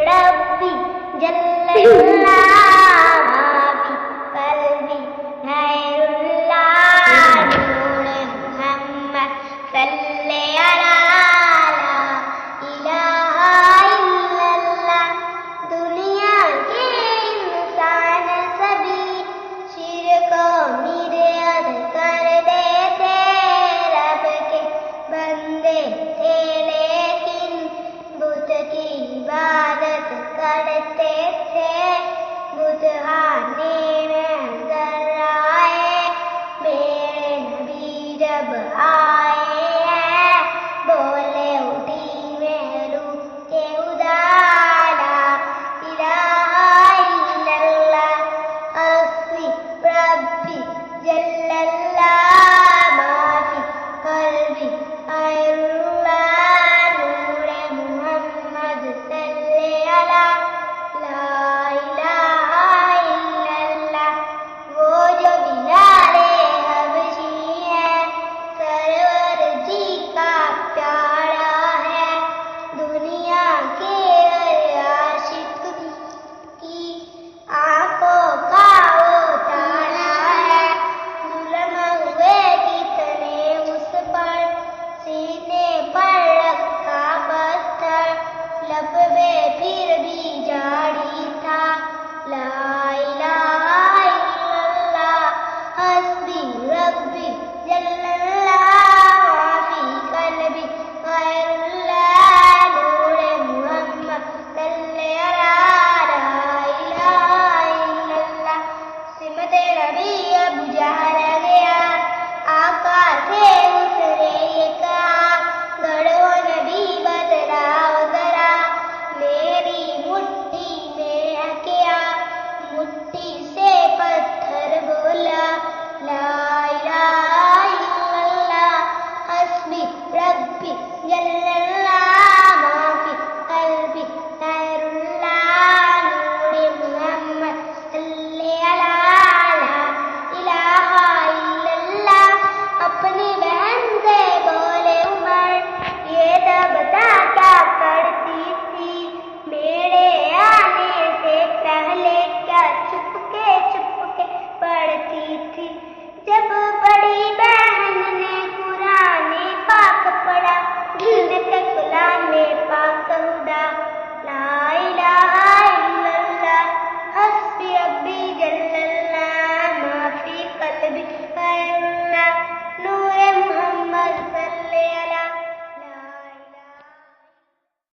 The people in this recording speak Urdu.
ربی جل اللہ ما فی قلبی غیر اللہ نور محمد صلی علی لا الہ الا اللہ. دنیا کے انسان سبھی شرک و بدعت کرتے تھے، رب کے بندے تھے لیکن بت کی عبادت کرتے تھے. بت خانے میں نظر آئے میرے نبی جب آئے ہیں، بولے اٹھی میں روح کے ادالا الہ الا اللہ. حسبی ربی جل اللہ ما فی قلبی غیر اللہ نور محمد صلی علی لا الہ الا اللہ. وہ جو بلال حبشی ہے سرور جی کا پیارا ہے، دنیا کے ہر عاشق کی آنکھوں کا وہ تارا ہے. ظلم ہوئے کتنے اس پر، سینے پر رکھا پتھر، لب پہ پھر بھی جاری تھا لا